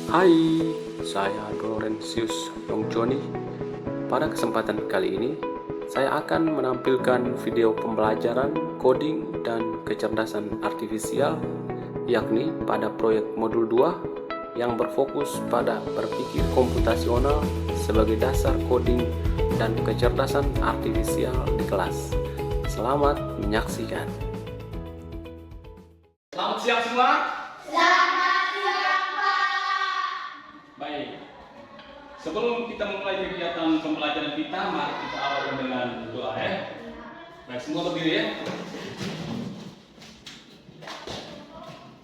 Hai, saya Laurentius Yongjoni. Pada kesempatan kali ini, saya akan menampilkan video pembelajaran coding dan kecerdasan artifisial, yakni pada proyek modul 2 yang berfokus pada berpikir komputasional sebagai dasar coding dan kecerdasan artifisial di kelas. Selamat menyaksikan. Selamat siang semua. Selamat siang, Pak. Baik. Sebelum kita memulai kegiatan pembelajaran kita, mari kita awali dengan doa ya. Baik, semua berdiri ya.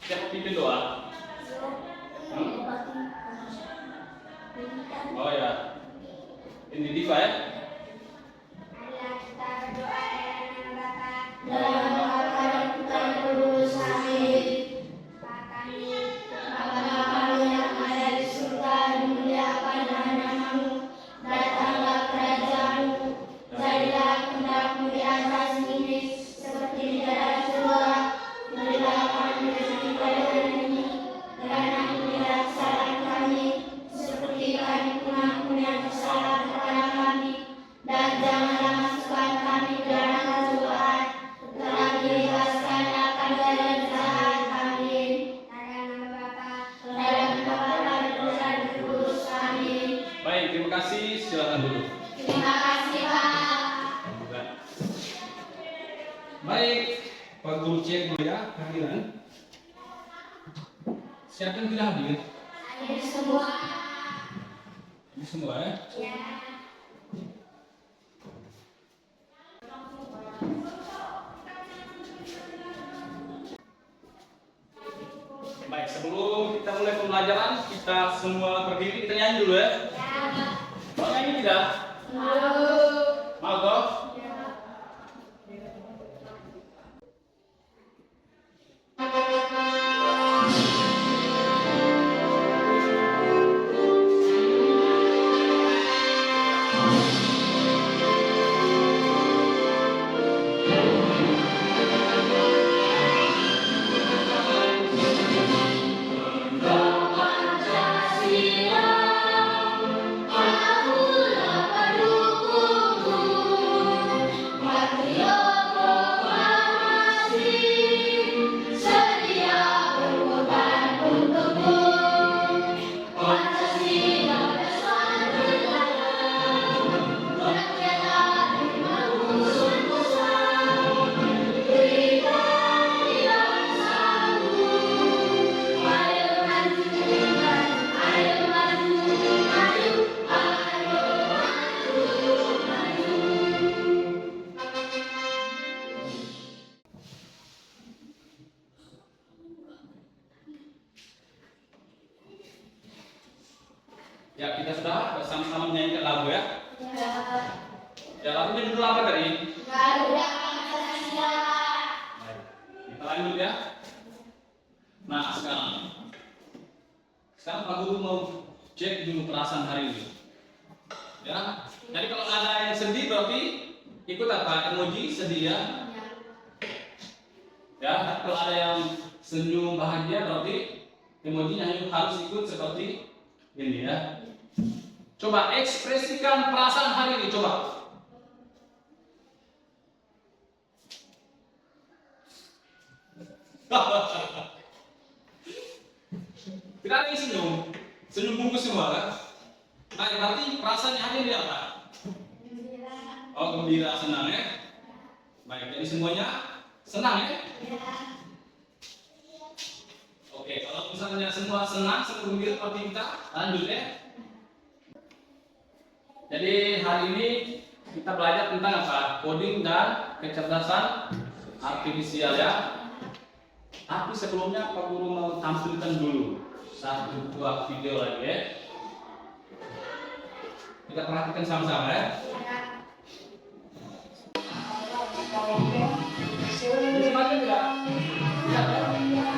Siapa pimpin doa? Oh ya. Ini Diva ya. Marilah kita berdoa dengan nama Bapa Dalam Bapa dan Putra dan Roh Kudus. Amin. Bapa kami yang ada di surga, dimuliakanlah namamu, datanglah kerajaanmu, jadilah kehendakmu di atas bumi seperti di dalam surga. Berilah kami rezeki pada hari ini, dan ampunilah kesalahan kami, seperti kami pun mengampuni yang bersalah kepada kami, dan janganlah masukkan kami ke dalam cobaan, tetapi bebaskanlah kami dari yang jahat. Amin. Dalam nama Bapa dan Putra dan Roh Kudus. Amin. Baik, terima kasih. Silakan dulu. Terima kasih, Pak. Baik, Pak Guru cek dulu ya kehadiran. Siapa yang tidak hadir? Hadir semua. Ini semua ya. Ya. Baik, sebelum kita mulai pembelajaran, kita semua berdiri, kita nyanyi dulu ya. Mau nyanyi tidak? Mau toh? Ya, kita sudah bersama-sama menyanyikan lagu ya. Ya, lagunya judul apa tadi? Garuda Pancasila. Baik, kita lanjut ya. Nah, sekarang Pak Guru mau cek dulu perasaan hari ini. Ya, jadi kalau ada yang sedih berarti ikut apa? Emoji sedih ya. Ya, kalau ada yang senyum bahagia berarti emojinya harus ikut seperti ini ya. Coba ekspresikan perasaan hari ini, coba. Tidak ada yang senyum, senyum bungkus semua kan? Nah, berarti perasaannya hari ini apa? Oh, gembira, senang ya. Baik, jadi semuanya senang ya. Oke, kalau misalnya semua senang, semua gembira seperti kita, lanjut ya. Jadi hari ini kita belajar tentang apa? Coding dan kecerdasan artifisial ya. Tapi sebelumnya Pak Guru mau tampilkan dulu satu dua video lagi ya. Kita perhatikan sama-sama ya. Bisa mati tidak? Bisa ya?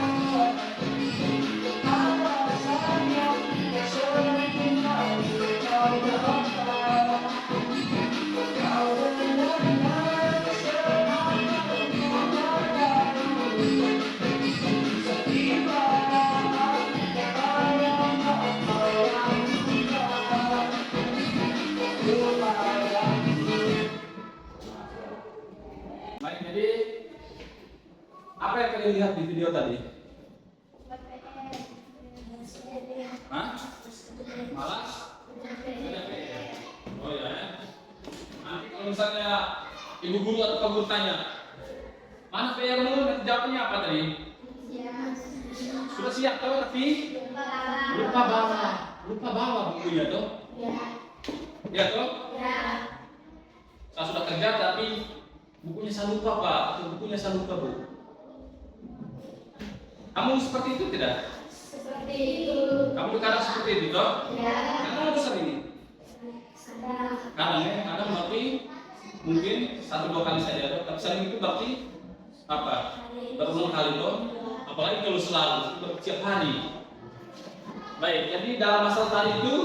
Ibu guru atau pak guru tanya, mana PR-mu? Nanti jawabnya apa tadi? Sudah siap toh, tapi lupa bawa bukunya toh? Ya toh? Saya sudah kerja tapi bukunya saya lupa pak, atau bukunya saya lupa bu. Kamu seperti itu tidak? Seperti itu. Kamu kadang seperti itu toh? Karena besar ini. Kadang ya, kadang berarti mungkin 1-2 kali saja toh, tapi sering itu berarti apa? Berulang kali toh? Apalagi kalau selalu setiap hari. Baik, jadi dalam masalah tadi itu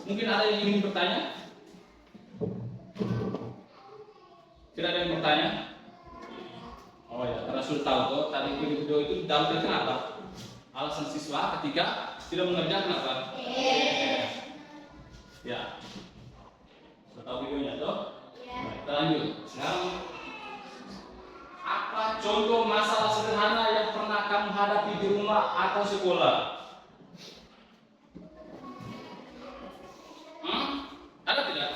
mungkin ada yang ingin bertanya? Tidak ada yang bertanya? Oh ya, karena sudah tahu toh, tadi video itu ditampilkan apa? Alasan siswa ketika tidak mengerjakan apa? Ya. Sudah tahu videonya toh? Baik, kita lanjut. Sekarang apa contoh masalah sederhana yang pernah kamu hadapi di rumah atau sekolah? Ada tidak?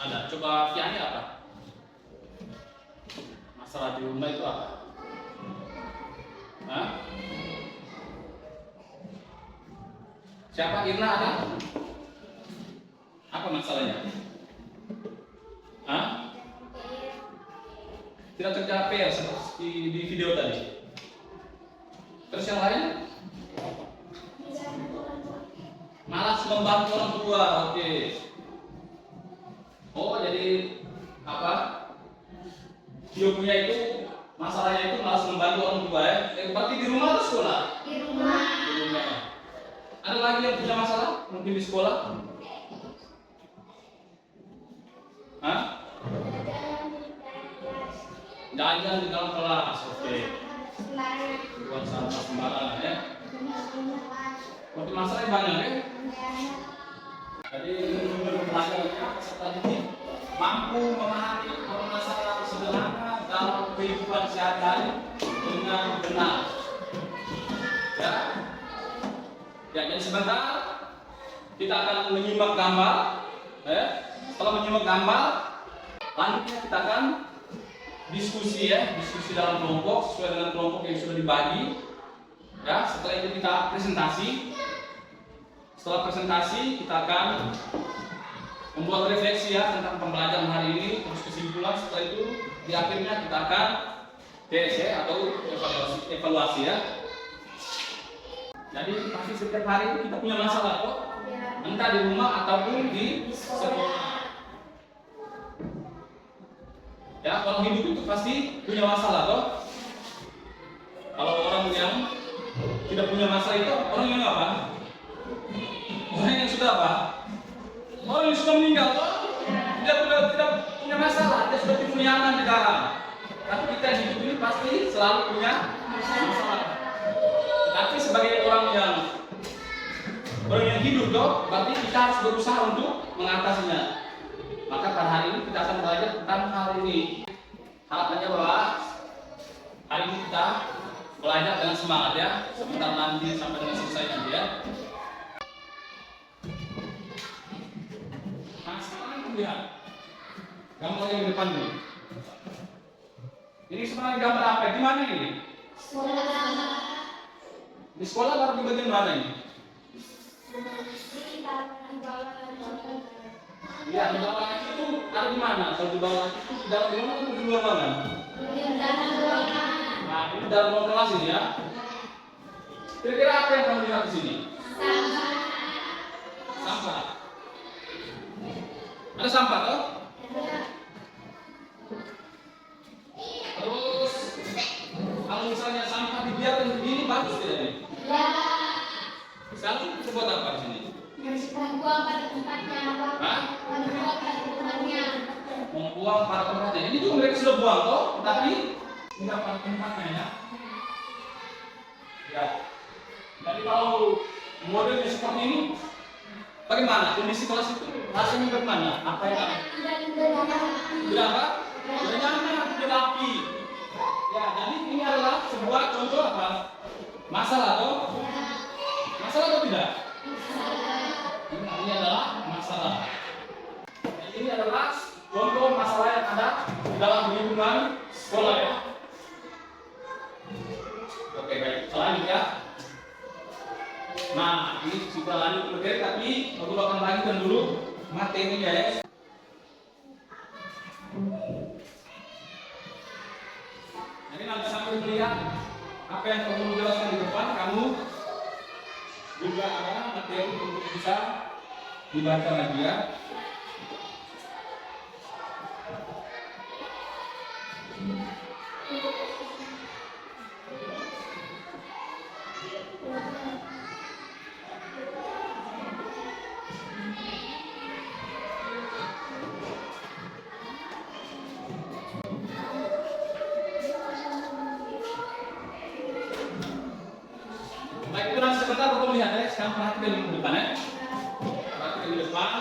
Ada. Coba Fiani apa? Masalah di rumah itu apa? Siapa? Irna ada? Apa masalahnya? Tidak kerja PR seperti di video tadi. Terus yang lain? Malas membantu orang tua. Oke. Oh, jadi apa? Dia punya itu masalahnya itu malas membantu orang tua ya. Berarti di rumah atau sekolah? Di rumah. Di rumah. Ada lagi yang punya masalah? Mungkin di sekolah? Jajan di dalam kelas. Oke. Buat sampah sembarangan ya. Berarti masalahnya banyak ya. Jadi menurut pelajarannya setelah ini mampu memahami permasalahan sederhana dalam kehidupan sehari-hari dengan benar. Ya. Ya, jadi sebentar kita akan menyimak gambar. Ya. Setelah menyimak gambar, lanjutnya kita akan diskusi ya, diskusi dalam kelompok sesuai dengan kelompok yang sudah dibagi. Ya, setelah itu kita presentasi. Setelah presentasi kita akan membuat refleksi ya tentang pembelajaran hari ini, terus kesimpulan. Setelah itu di akhirnya kita akan TS ya, atau evaluasi ya. Jadi pasti setiap hari kita punya masalah kok, entah di rumah ataupun di sekolah. Ya, orang hidup itu pasti punya masalah toh. Kalau orang yang tidak punya masalah itu orang yang apa? Orang yang sudah apa? Orang yang sudah meninggal toh. Tidak punya masalah, dia sudah tidur nyaman di dalam. Tapi kita hidup ini pasti selalu punya masalah. Tapi sebagai orang yang hidup toh, berarti kita harus berusaha untuk mengatasinya. Maka pada hari ini kita akan belajar tentang hal ini. Harapannya bahwa hari ini kita belajar dengan semangat ya. Sebentar nanti sampai dengan selesai nanti ya. Nah sekarang lihat gambar yang di depan ini. Ini sebenarnya gambar apa? Di mana ini? Sekolah. Di sekolah baru di bagian mana ini? Ya, di bawah lagi itu ada di mana? Kalau di bawah lagi itu di dalam di mana atau di luar mana? Di dalam ruangan. Nah, ini dalam ruang kelas ini ya. Kira-kira apa yang kamu lihat di sini? Sampah. Sampah. Ada sampah toh? Terus kalau misalnya sampah dibiarkan begini bagus tidak nih? Ya. Sekarang kita buat apa di sini? Membuang pada tempatnya. Membuang pada tempatnya. Membuang pada tempatnya. Ini juga mereka sudah buang toh, tapi tidak pada tempatnya ya. Ya. Jadi kalau modelnya seperti ini, bagaimana kondisi kelas itu? Rasanya bagaimana? Apa yang ada? Tidak apa? Tidak nyaman, tidak rapi. Ya, jadi ini adalah sebuah contoh apa? Masalah toh? Masalah atau tidak? Ini adalah masalah. Ini adalah contoh masalah dalam lingkungan sekolah ya. Oke baik, lanjut ya. Nah ini sudah lanjut materi, tapi aku akan lanjutkan dulu materinya ya. Jadi nanti sambil melihat apa yang kamu jelaskan di depan, kamu juga ada materi untuk bisa dibaca lagi ya. Baik, itu nanti sebentar aku melihat ya. Sekarang perhatikan di depan ya. Perhatikan di depan.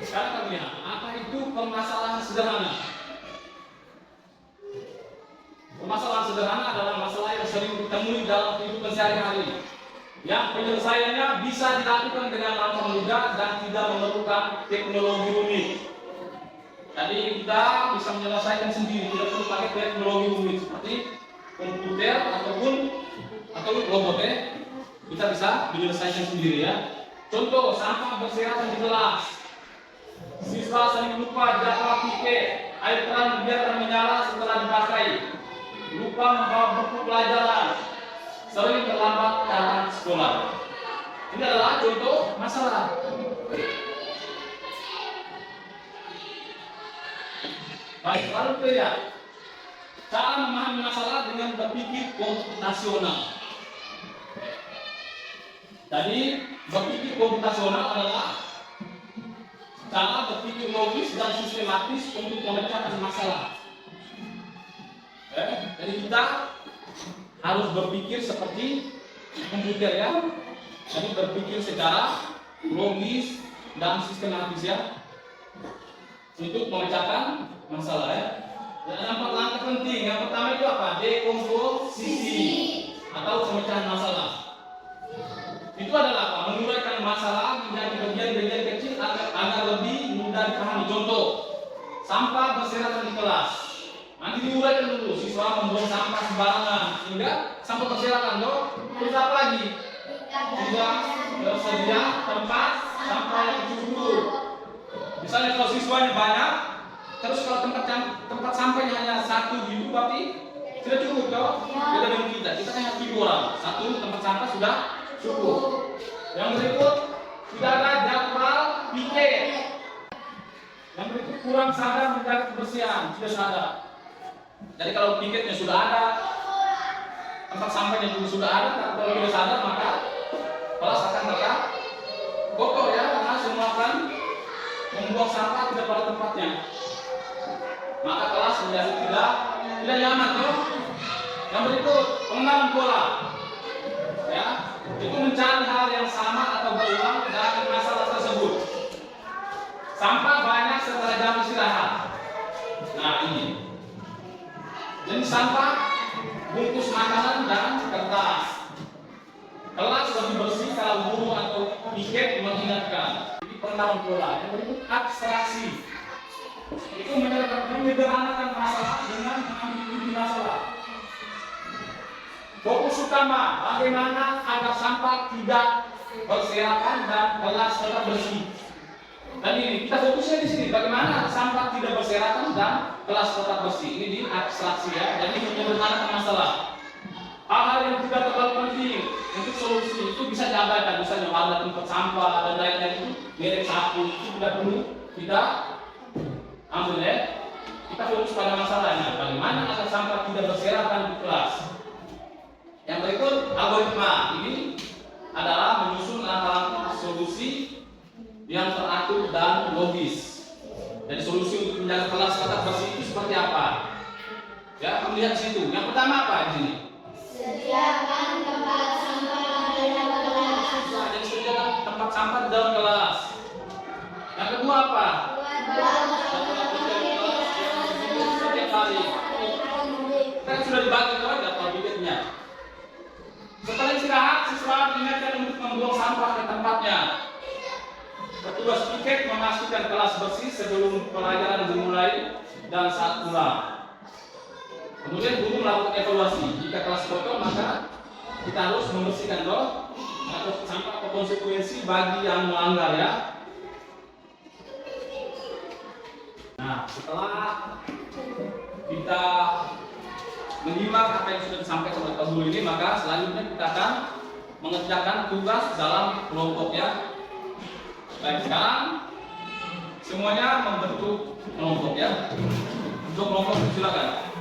Sekarang kita lihat apa itu permasalahan sederhana. Permasalahan sederhana adalah masalah yang sering ditemui dalam kehidupan sehari-hari, yang penyelesaiannya bisa dilakukan dengan langkah mudah dan tidak memerlukan teknologi rumit. Jadi kita bisa menyelesaikan sendiri, tidak perlu pakai teknologi rumit seperti komputer atau robot ya. Kita bisa menyelesaikan sendiri ya. Contoh, sampah berserakan di kelas. Siswa sering lupa jadwal piket, air keran dibiarkan menyala setelah dipakai, lupa membawa buku pelajaran, sering terlambat datang sekolah. Ini adalah contoh masalah. Baik, lalu kita lihat cara memahami masalah dengan berpikir komputasional. Jadi, berpikir komputasional adalah cara berpikir logis dan sistematis untuk memecahkan masalah. Jadi kita harus berpikir seperti komputer ya. Jadi berpikir secara logis dan sistematis ya, untuk memecahkan masalah ya. Dan ada 4 langkah penting. Yang pertama itu apa? Dekomposisi atau pemecahan masalah. Itu adalah apa? Menguraikan masalah menjadi bagian-bagian kecil agar lebih mudah dipahami. Contoh, sampah berserakan di kelas. Nanti diuraikan dulu, siswa membuang sampah sembarangan sehingga sampah berserakan dong. Terus apa lagi? Tidak tersedia tempat sampah yang cukup. Misalnya kalau siswanya banyak, terus kalau tempat sampahnya hanya 1 gitu, berarti tidak cukup dong. Beda dengan kita hanya 3 orang, 1 tempat sampah sudah cukup. Yang berikut, tidak ada jadwal piket. Yang berikut, kurang sadar menjaga kebersihan, tidak sadar. Jadi kalau piketnya sudah ada, tempat sampahnya juga sudah ada, kalau tidak sadar maka kelas akan tetap kotor ya, karena semua akan membuang sampah tidak pada tempatnya. Maka kelas menjadi tidak nyaman tuh. Yang berikut, pengenalan pola. Ya, itu mencari hal yang sama atau berulang dari masalah tersebut. Sampah banyak setelah jam istirahat. Nah ini. Jenis sampah, bungkus makanan dan kertas. Kelas lebih bersih kalau guru atau piket mengingatkan. Ini pengenalan pola. Yang berikut, abstraksi. Itu menyederhanakan masalah dengan mengambil inti masalah. Fokus utama, bagaimana agar sampah tidak berserakan dan kelas tetap bersih. Dan ini kita fokusnya di sini, bagaimana sampah tidak berserakan dan kelas tetap bersih. Ini di abstraksi ya, jadi menyederhanakan masalah. Hal-hal yang tidak terlalu penting untuk solusi itu bisa diabaikan, misalnya warna tempat sampah dan lain-lain itu merek sapu itu tidak perlu kita ambil ya. Kita fokus pada masalahnya, bagaimana agar sampah tidak berserakan di kelas. Yang berikut, algoritma. Ini adalah menyusun langkah-langkah solusi yang teratur dan logis. Jadi solusi untuk menjaga kelas tetap bersih itu seperti apa? Ya, kamu lihat di situ. Yang pertama apa di sini? Sediakan tempat sampah di dalam kelas. Jadi sediakan tempat sampah di dalam kelas. Yang kedua apa? Setiap hari. Kan sudah dibagi tuh jadwal piketnya. Setelah istirahat, siswa diingatkan untuk membuang sampah ke tempatnya. Petugas piket memastikan pastikan kelas bersih sebelum pelajaran dimulai dan saat pulang. Kemudian guru melakukan evaluasi. Jika kelas kotor, maka kita harus membersihkan atau sampah atau konsekuensi bagi yang melanggar ya. Nah, setelah kita menyimak apa yang sudah disampaikan oleh Pak Guru ini, maka selanjutnya kita akan mengerjakan tugas dalam kelompok ya. Baik, sekarang semuanya membentuk kelompok ya. Untuk kelompok silakan.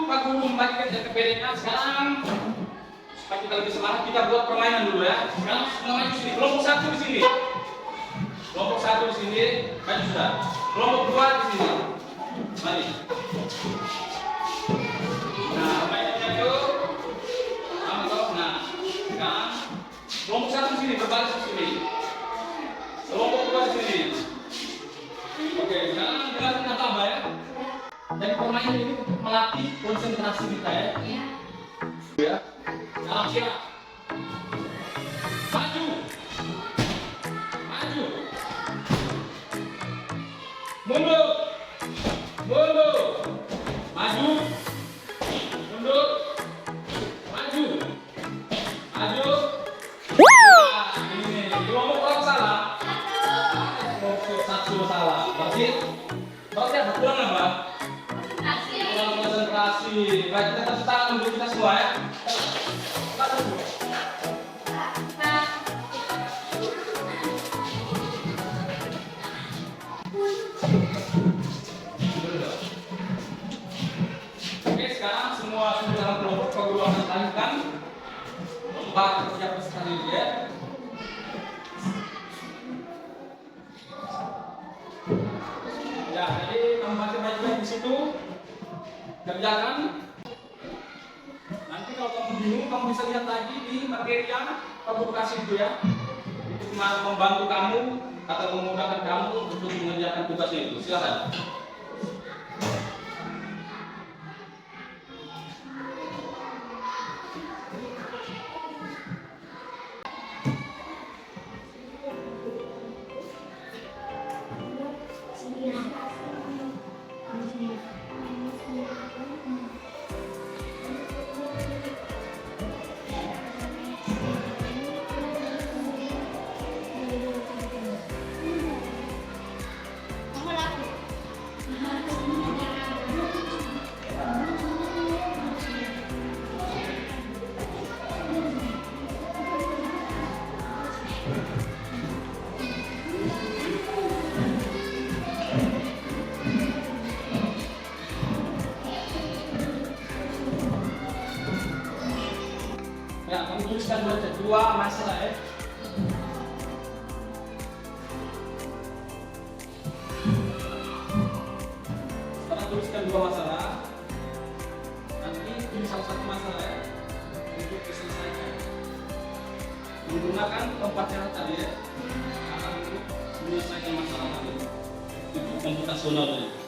Pak Guru membagikan KPD-nya. Sekarang supaya kita lebih semangat, kita buat permainan dulu ya. Sekarang semuanya di sini. Kelompok 1 di sini. Kelompok 1 di sini. Maju sudah. Kelompok 2 di sini. Mari. Nah, permainannya itu nah, sekarang kelompok 1 di sini berbalik di sini. Kelompok 2 di sini. Oke, sekarang dengarkan apa ya? Dan permainan ini untuk melatih konsentrasi kita ya. Ya. Salam siap. Maju. Maju. Mundur. Mundur. Maju. Mundur. Maju. Maju. Nah, ini kelompok berapa salah? Kelompok 1 salah. Berarti ada kurang apa? Konsentrasi. Baik, kita tepuk tangan untuk kita semua ya. Oke, sekarang semua sudah dalam kelompok. Pak Guru akan lanjutkan lomba kerja peserta didik ya. Ya, jadi kamu baca baik-baik di situ. Kerjakan. Nanti kalau kamu bingung, kamu bisa lihat lagi di materi yang Pak Guru kasih itu ya. Itu membantu kamu atau memudahkan kamu untuk mengerjakan tugasnya itu. Silakan. Ya, kamu tuliskan dua masalah ya. Setelah tuliskan 2 masalah, nanti pilih salah satu masalah ya untuk diselesaikan. Menggunakan 4 cara tadi ya, akan untuk menyelesaikan masalah tadi untuk komputasional tadi.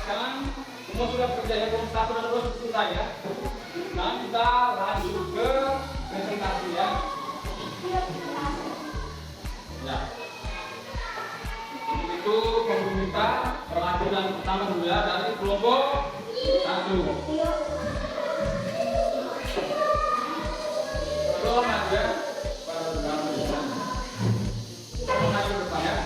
sekarang semua sudah kerja ya, belum 1 dan 2 selesai ya. Nah, kita lanjut ke presentasi ya. Ya. Itu pemerintah perwakilan pertama dulu ya dari kelompok 1. Belum ada pada dalam ya. Kita maju ke depan ya.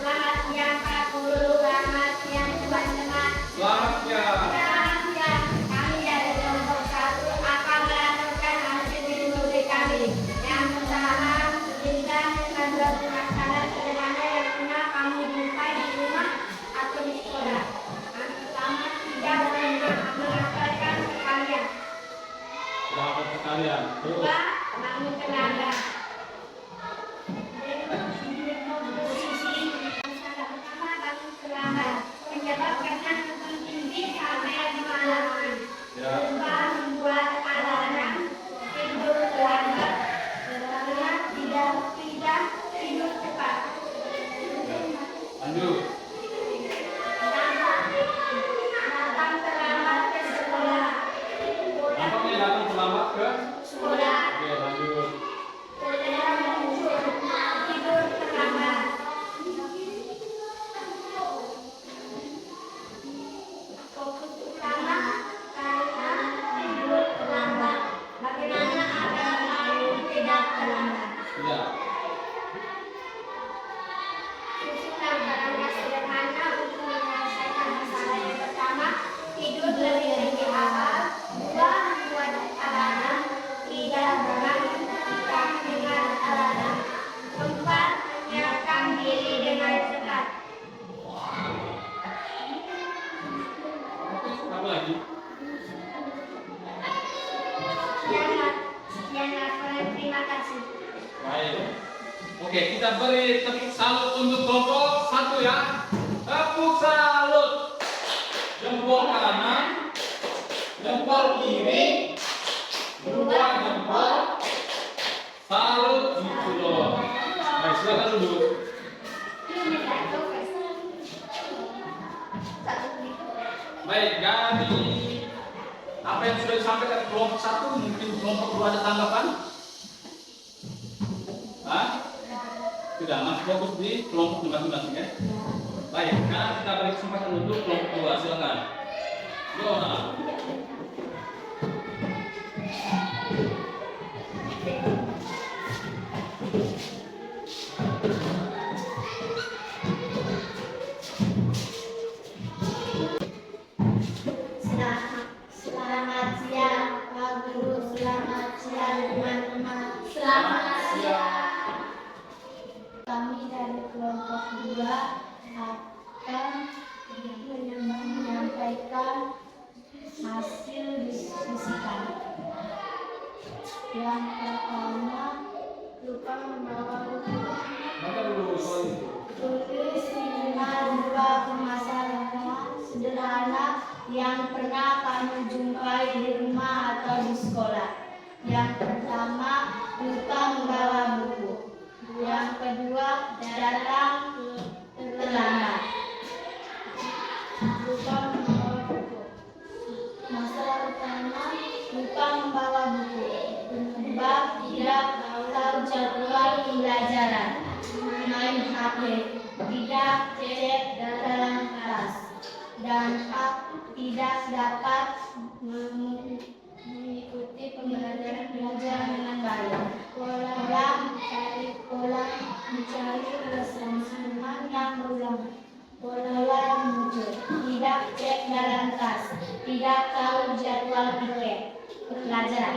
Selamat siang Pak Guru, selamat siang teman-teman. Selamat siang. Selamat siang. Kami dari kelompok 1 akan melakukan hasil minggu kami. Yang pertama, kita dengan suatu masalah sederhana yang pernah kamu jumpai di rumah atau di sekolah. Yang pertama, tidak mengajarkan sekalian. Selamat sekalian. Dua, bangun terlambat. Posisi masalah pertama, bangun terlambat. Penyebab karena nonton TV sampai di malam. Ya. Lupa membuat alarm, tidur terlambat. Karena tidak tidur cepat. Lanjut. Datang terlambat ke sekolah. Nampaknya datang terlambat ke. Sekolah. Oke, lanjut. Tidur terlambat. Fokus utama karena tidur terlambat. Bagaimana agar kamu tidak terlambat? Ya. Susunan barangnya sederhana untuk menyelesaikan masalah. Yang pertama, tidur lebih awal. Dua, membuat alarm. Tiga, bangun dengan alarm. Empat, menyiapkan diri dengan cepat. Apa lagi? Sekian laporan, terima kasih. Baik. Oke, kita beri tepuk salut untuk kelompok 1 ya. Tepuk salut. Jempol kanan, jempol kiri, 2 jempol. Salut gitu loh. Baik, silakan duduk. Baik, dari apa yang sudah disampaikan kelompok 1, mungkin kelompok 2 ada tanggapan? Hah? Tidak, masih fokus di kelompok masing-masing ya. Baik, sekarang kita beri kesempatan untuk kelompok 2, silakan. Yona. Selamat siang Pak Guru, selamat siang teman-teman. Selamat siang. Kami dari kelompok 2 akan menyampaikan hasil diskusi kami. Yang pertama, lupa membawa buku. Maka dulu soal itu. Tulis 5 permasalahan sederhana yang pernah kamu jumpai di rumah atau di sekolah. Yang pertama, lupa membawa buku. Yang kedua, datang terlambat. Lupa membawa buku. Masalah utama, lupa membawa buku. Penyebab tidak tahu jadwal pembelajaran. Main HP, tidak cek dalam kelas, dan tidak dapat mengikuti pembelajaran dengan baik. Pola mencari keseimbangan yang berulang. Pola muncul, tidak cek dalam tas, tidak tahu jadwal pelajaran.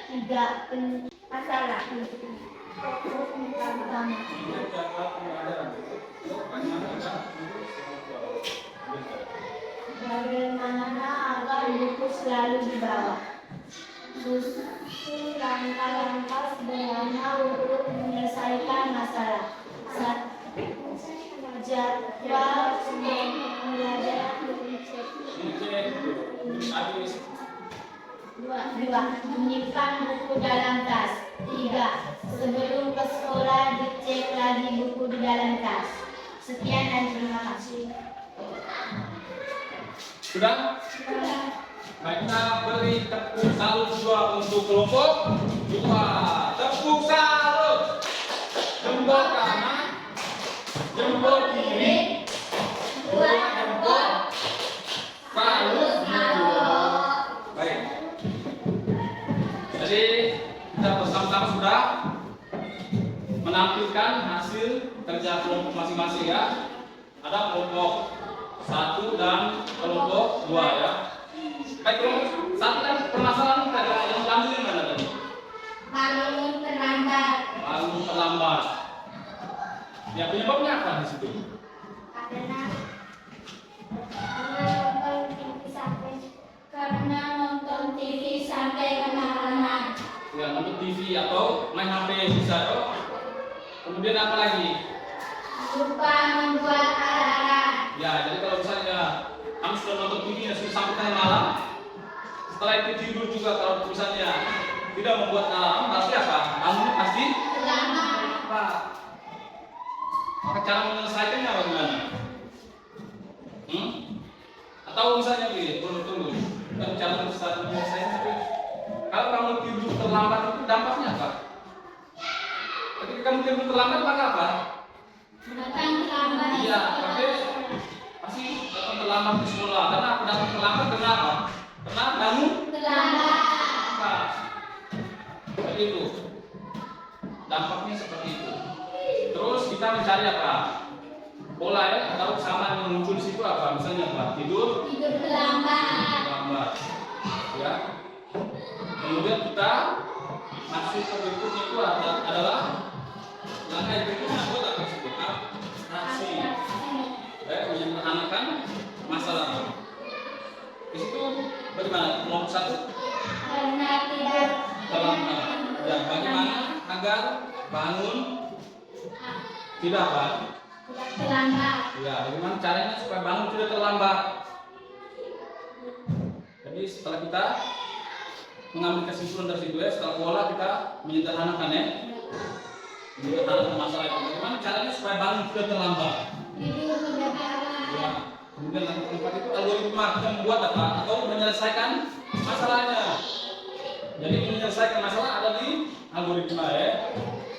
Tiga masalah fokus utama. Bagaimana agar buku selalu dibawa? Susun langkah-langkah sederhana untuk menyelesaikan masalah. Jadwal pembelajaran dua, menyimpan buku dalam tas. Ketiga, sebelum ke sekolah dicek lagi buku di dalam tas. Sekian dan terima kasih. Sudah? Baik, kita beri tepuk salut dua untuk kelompok 2. Tepuk salut. Jempol kanan, jempol kiri, dua jempol, salut dua. Baik. Jadi kita bersama-sama sudah menampilkan hasil kerja kelompok masing-masing ya. Ada kelompok 1 dan kelompok 2 ya. Baik, kelompok 1 kan permasalahan tadi yang lanjutin mana tadi? Bangun terlambat. Bangun terlambat. Ya, penyebabnya apa di situ? Karena nonton TV sampai kemalaman. Ya, nonton TV atau main HP bisa toh. Kemudian apa lagi? Lupa membuat alarm. Ya, jadi kalau misalnya kamu sudah nonton TV ya sudah sampai tengah malam, setelah itu tidur juga kalau misalnya tidak membuat alarm, pasti apa? Kamu pasti Terlambat. maka cara menyelesaikannya bagaimana? Atau misalnya begini, tunggu. Dan cara menyelesaikan itu, kalau kamu tidur terlambat itu dampaknya apa? Ketika kamu tidur terlambat maka apa? Datang terlambat. Iya, tapi pasti datang terlambat di sekolah. Karena aku datang terlambat kenapa? Karena kamu Terlambat. apa? Seperti itu. Dampaknya seperti itu. Terus kita mencari apa? Pola ya, atau kesamaan yang muncul di situ apa? Misalnya apa? Tidur Tidur terlambat. terlambat. Ya. Kemudian kita masuk ke berikutnya itu adalah langkah yang berikutnya buat apa tersebut? Aksi. Menyederhanakan masalah. Di situ bagaimana? Kelompok 1 Karena tidak terlambat. Ya, bagaimana agar bangun tidak apa? terlambat. Ya, bagaimana caranya supaya bangun tidak terlambat? Jadi setelah kita mengambil kesimpulan dari situ ya, setelah pola kita menyederhanakan ya, menyederhanakan masalah itu. Bagaimana caranya supaya bangun tidak terlambat? Tidur tidak alarm. Ya, kemudian langkah keempat itu algoritma kita membuat apa? Atau menyelesaikan masalahnya. Jadi menyelesaikan masalah ada di algoritma ya.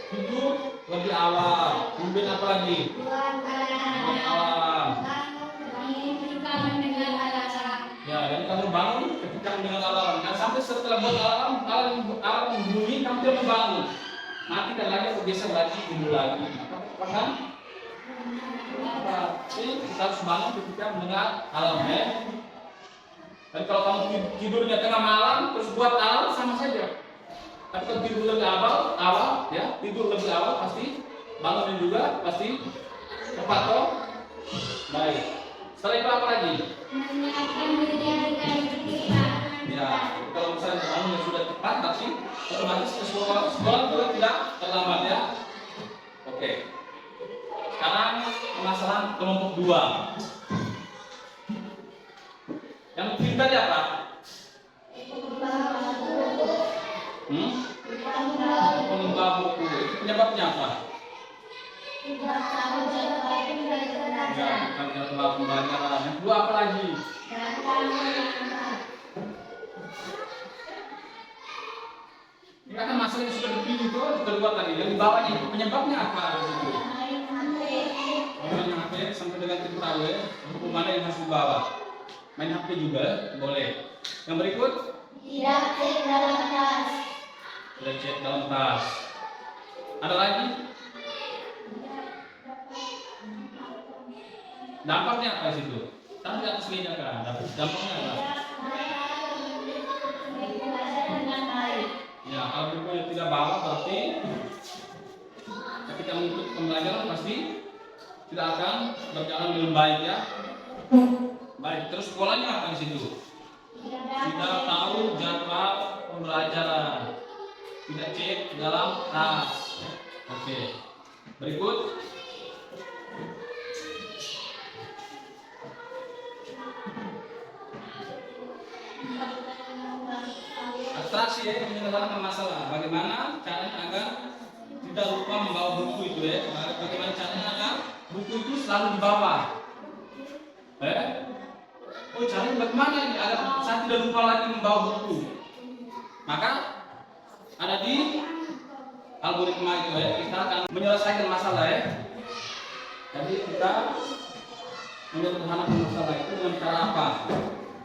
Tidur lebih awal. Kemudian apa lagi? Buat alarm. Alarm. Bangun ketika mendengar alarm. Ya, jadi kamu bangun ketika mendengar alarm. Dan sampai setelah buat alarm bunyi, kamu tidak membangun. Matikan lagi atau geser lagi, tidur lagi. Paham? Tapi kita harus bangun ketika mendengar alarm ya. Dan kalau kamu tidurnya tengah malam terus buat alarm sama saja. Tapi kalau tidur lebih awal ya, tidur lebih awal pasti bangunnya juga pasti tepat toh. Baik. Setelah itu apa lagi? Menyiapkan diri dengan berpikir. Ya, kalau misalnya bangunnya sudah tepat tapi otomatis ke sekolah juga tidak terlambat ya. Oke. Sekarang permasalahan kelompok 2. Yang penting tadi apa? Mengubah buku. Itu penyebabnya apa? Tidak tahu jadwal pembelajaran. Ya, bukan jadwal pembelajaran. Yang kedua apa lagi? Datang terlambat. Ini kan masalah yang sudah dipilih itu kedua tadi. Yang di bawahnya itu penyebabnya apa? Main HP sampai dengan tidur awal. Buku mana yang harus dibawa? Main HP juga boleh. Yang berikut? Tidak cek dalam tas. Sudah cek dalam tas. Ada lagi? Dampaknya apa di situ? Tahu di atas meja kan? Dampaknya apa? Dengan baik. Ya, kalau bukunya tidak bawa berarti ketika mengikuti pembelajaran pasti tidak akan berjalan dengan baik ya. Baik, terus polanya apa di situ? Tidak tahu jadwal pembelajaran. Tidak cek dalam tas. Oke. Berikut. abstraksi ya, menyederhanakan masalah. Bagaimana caranya agar tidak lupa membawa buku itu ya. Bagaimana caranya agar buku itu selalu dibawa. Oh caranya bagaimana ini agar saya tidak lupa lagi membawa buku. Maka ada di algoritma itu ya, kita akan menyelesaikan masalah ya. Jadi kita menyederhanakan masalah itu dengan cara apa?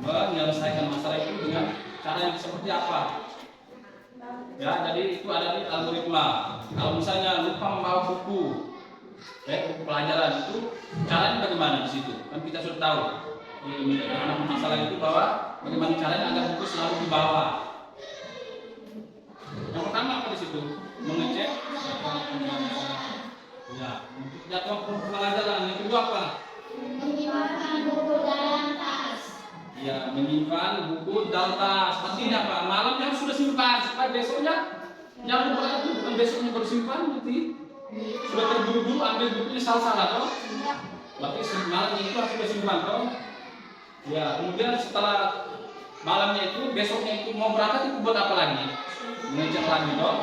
Menyelesaikan masalah itu dengan cara yang seperti apa? Ya, jadi itu ada di algoritma. Kalau misalnya lupa membawa buku, buku pelajaran itu caranya bagaimana di situ? Kan kita sudah tahu di menyelesaikan masalah itu bahwa bagaimana caranya agar buku selalu dibawa. Yang pertama apa di situ? Mengecek ya, untuk jadwal pelajaran. Yang kedua apa? Menyimpan buku dalam tas. Ya, menyimpan buku dalam tas. Artinya apa? Malamnya sudah simpan supaya besoknya jangan lupa itu. Bukan besoknya baru simpan, nanti sudah terburu-buru ambil bukunya salah-salah toh. Berarti malamnya itu harus sudah simpan toh. Ya, kemudian setelah malamnya itu, besoknya itu mau berangkat itu buat apa lagi? Mengecek lagi toh.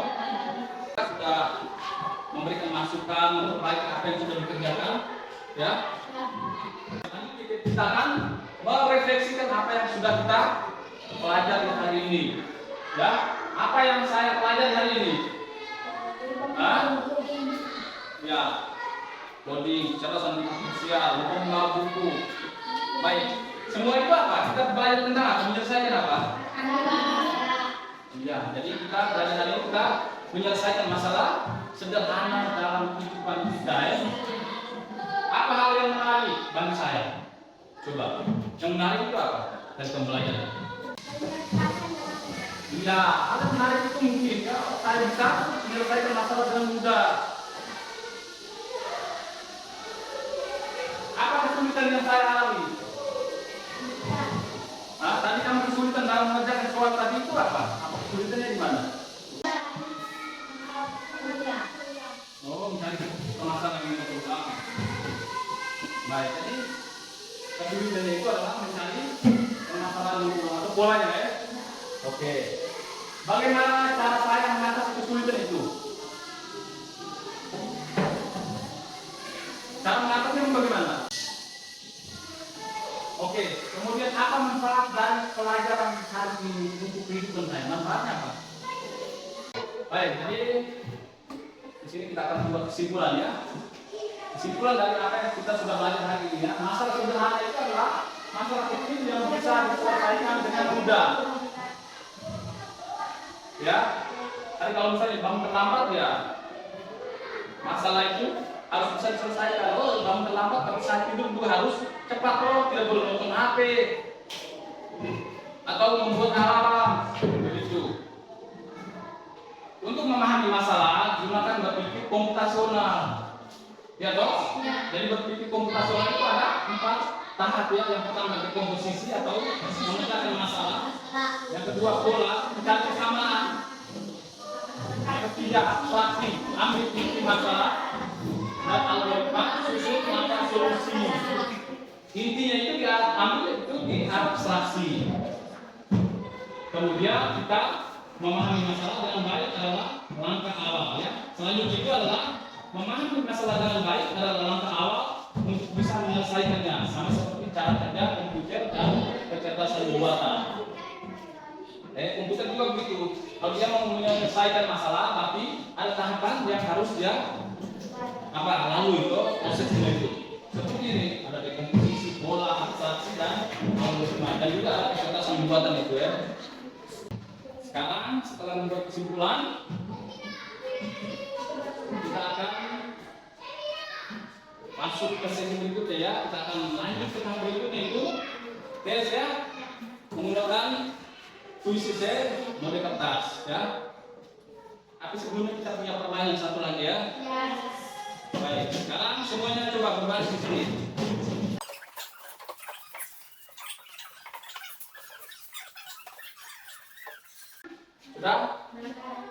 Kita sudah memberikan masukan, memperbaiki apa yang sudah dikerjakan, ya. Nanti kita akan merefleksikan apa yang sudah kita pelajari hari ini, ya. Apa yang saya pelajari hari ini? Ya, coding, kecerdasan artifisial, lupa membawa buku. Baik, semua itu apa? Kita belajar tentang apa? Menyelesaikan apa? Ya, jadi kita belajar hari ini kita menyelesaikan masalah sederhana dalam kehidupan kita ya. Apa hal yang menarik bagi saya? Coba, yang menarik itu apa dari pembelajaran? Ya, hal yang menarik itu mungkin ya, saya bisa menyelesaikan masalah dengan mudah. Apa kesulitan yang saya alami? Tadi kamu kesulitan dalam mengerjakan soal tadi itu apa? Apa kesulitannya di mana? Oh, mencari permasalahan yang terutama. Baik, jadi kesulitannya itu adalah mencari permasalahan atau polanya ya. Oke. Bagaimana cara saya mengatasi kesulitan itu? Cara mengatasinya bagaimana? Oke, kemudian apa manfaat dari pelajaran hari ini untuk kehidupan saya? Manfaatnya apa? Baik, jadi di sini kita akan membuat kesimpulan ya. Kesimpulan dari apa yang kita sudah belajar hari ini ya. Masalah sederhana itu adalah masalah kecil yang bisa diselesaikan dengan mudah. Ya, tadi kalau misalnya bangun terlambat ya, masalah itu harus bisa diselesaikan. Oh, bangun terlambat tapi saat tidur juga harus cepat loh, tidak boleh nonton HP atau membuat alarm begitu. Untuk memahami masalah gunakan berpikir komputasional. Ya toh? Ya. Jadi berpikir komputasional itu ada 4 tahap ya. Yang pertama dekomposisi atau memecahkan masalah. Yang kedua pola, mencari kesamaan. Yang ketiga abstraksi, ambil inti masalah. Dan algoritma susun mata solusi. Intinya itu diambil itu di abstraksi. Kemudian kita memahami masalah dengan baik adalah langkah awal ya. Selanjutnya itu adalah memahami masalah dengan baik adalah langkah awal untuk bisa menyelesaikannya, sama seperti cara kerja komputer dan kecerdasan buatan. Komputer juga begitu. Kalau dia mau menyelesaikan masalah, tapi ada tahapan yang harus dia lalui itu prosesnya itu. Seperti ini ada dekomposisi, pola, abstraksi dan algoritma, dan juga ada kecerdasan buatan itu ya. Sekarang setelah membuat kesimpulan, kita akan masuk ke sesi berikutnya ya. Kita akan lanjut ke tahap berikutnya itu tes ya, menggunakan puisi saya mode kertas ya. Tapi sebelumnya kita punya permainan satu lagi ya. Baik, sekarang semuanya coba berbaris di sini. Sudah?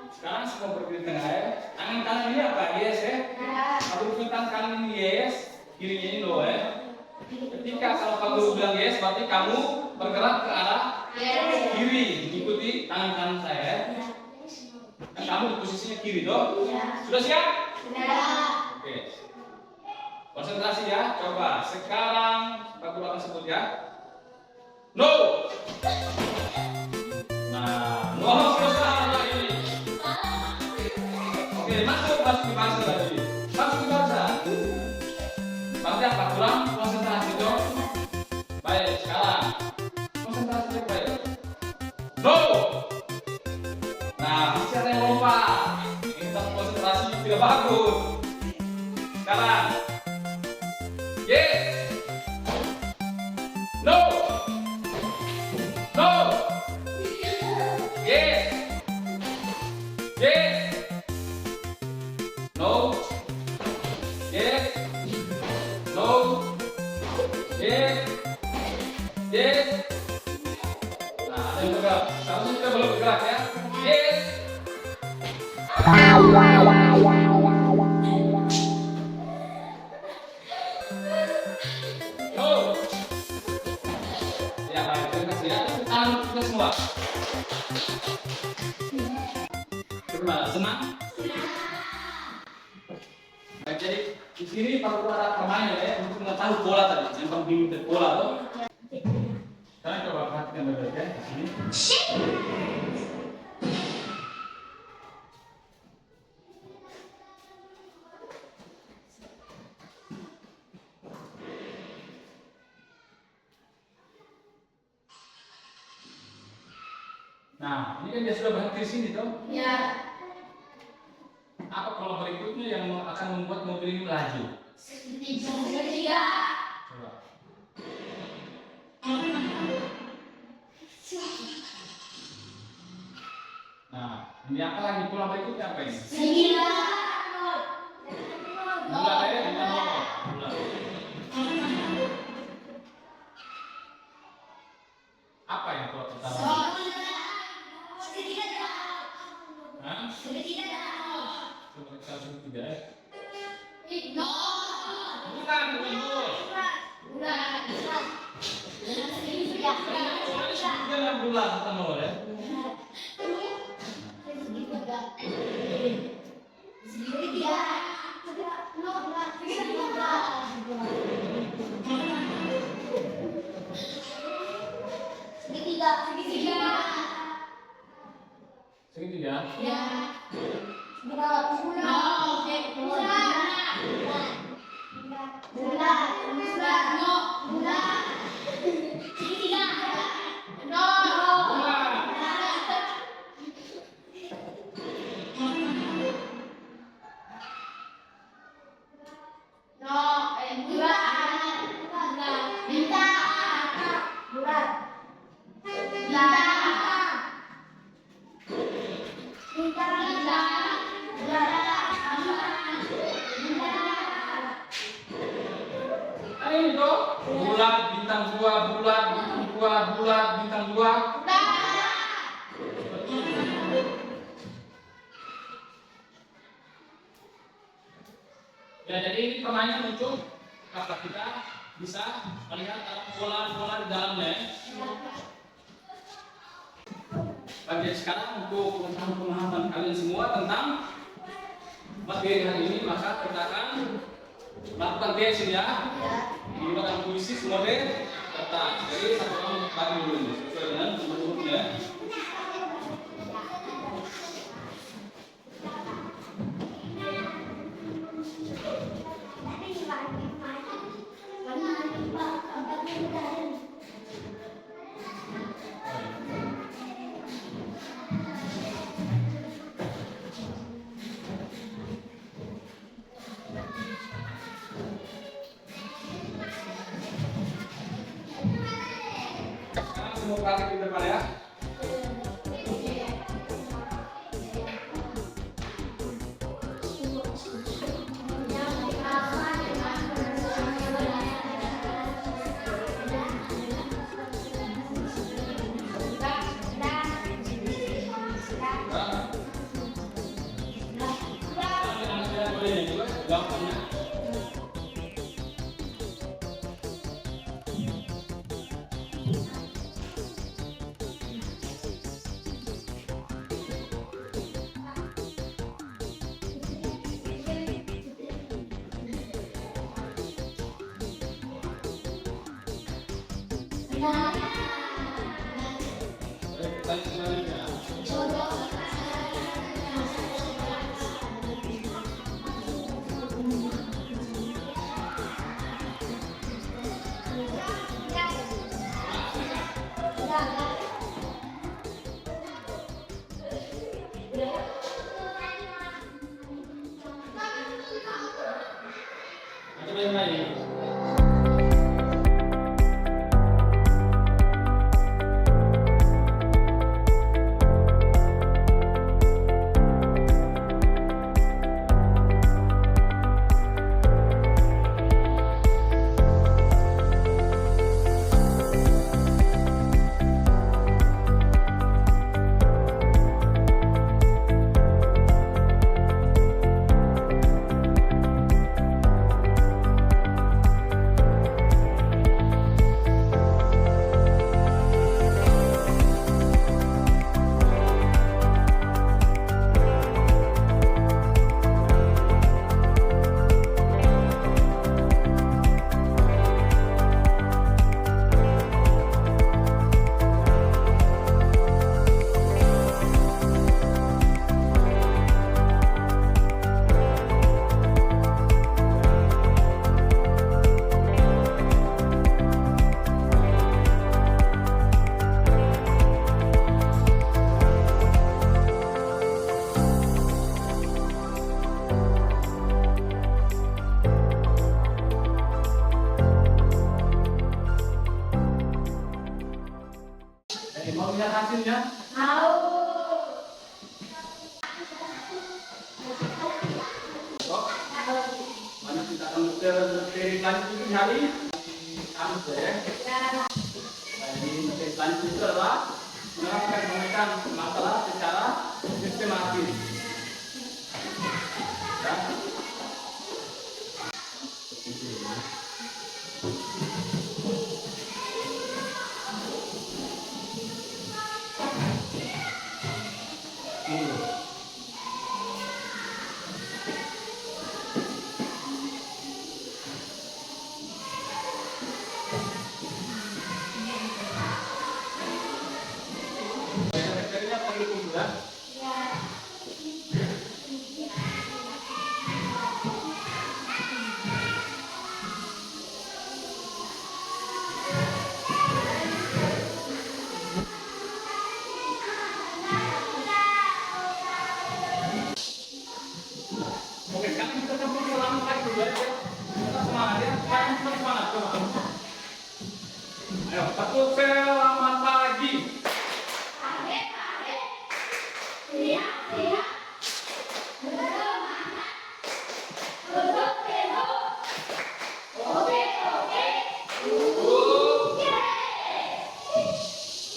Sekarang semua berdiri di tengah ya. Tangan kanan ini apa? Yes ya. Kalau tangan kanan ini yes, kirinya ini no ya. Ketika kalau kamu bilang yes, berarti kamu bergerak ke arah Kiri, ikuti tangan kanan saya ya. Kan kamu di posisinya kiri toh? Sudah siap? Oke. Konsentrasi ya. Coba sekarang Pak Guru akan sebut ya. No. Nah, no salah ini. Oke, masuk di bangsa tadi. Masuk di bangsa. Berarti apa? Kurang konsentrasi dong. Baik, sekarang konsentrasi baik. No. Nah, masih ada yang lompat. Kita konsentrasi tidak bagus. Sekarang. Yes. No. No. Yes. Yes. No. Yes. No. Yes. Yes. Nah, ada yang bergerak. Seharusnya kita belum bergerak ya. Yes. No. Ya, baik. Terima kasih ya. Tangan kita semua. Gimana? Senang? Baik, jadi di sini perlu ada permainan ya untuk mengetahui pola tadi. Yang penting pola tuh. Sekarang coba perhatikan baik-baik ya di sini. Nah, ini kan dia sudah berhenti di sini toh. Apa pola berikutnya yang akan membuat mobil ini melaju? Coba. Nah, ini apa lagi pola berikutnya apa ini? Bulat ya, dengan nomor. Bulat. Apa yang pola pertama? Hah? Coba kita sebut tiga ya. Bukan, bukan bulat bukan nomor ya. Segitiga. Ini tuh bulat bintang 2, bulat bintang 2, bulat bintang 2. Ya, jadi ini permainan untuk kakak kita bisa melihat pola-pola di dalamnya. Baik, sekarang untuk pemahaman kalian semua tentang materi hari ini, maka kita akan melakukan tension ya. Menggunakan puisi model kertas. Jadi satu orang bagi dulu sesuai dengan nomor-nomornya. Sekarang semua praktik di depan ya. Pertanyaan selanjutnya. Ada yang lain? Mau lihat hasilnya? Mau. Mana kita akan materi selanjutnya di hari Kamis ya. Jadi materi selanjutnya itu adalah menerapkan pemecahan masalah secara sistematis. Ya. Materinya pendukung ya. Oke, sekarang kita sambung ulang lagi dulu ya. Kita semangat ya. Kita semangat coba. Ayo, satu selamat pagi.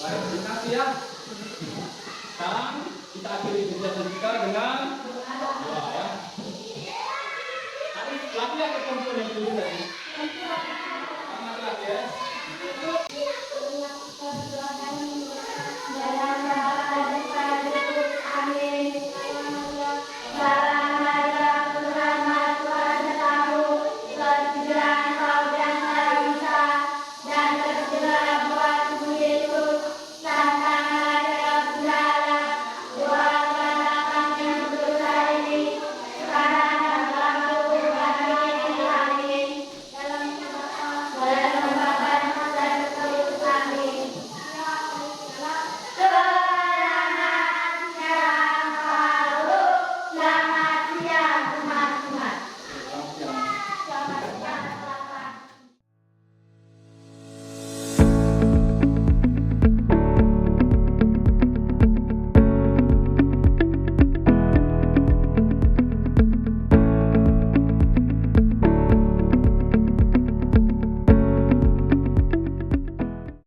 Baik, terima kasih ya. Sekarang kita akhiri kegiatan kita dengan doa ya. Tadi laki-laki perempuan yang dulu tadi. Laki-laki ya.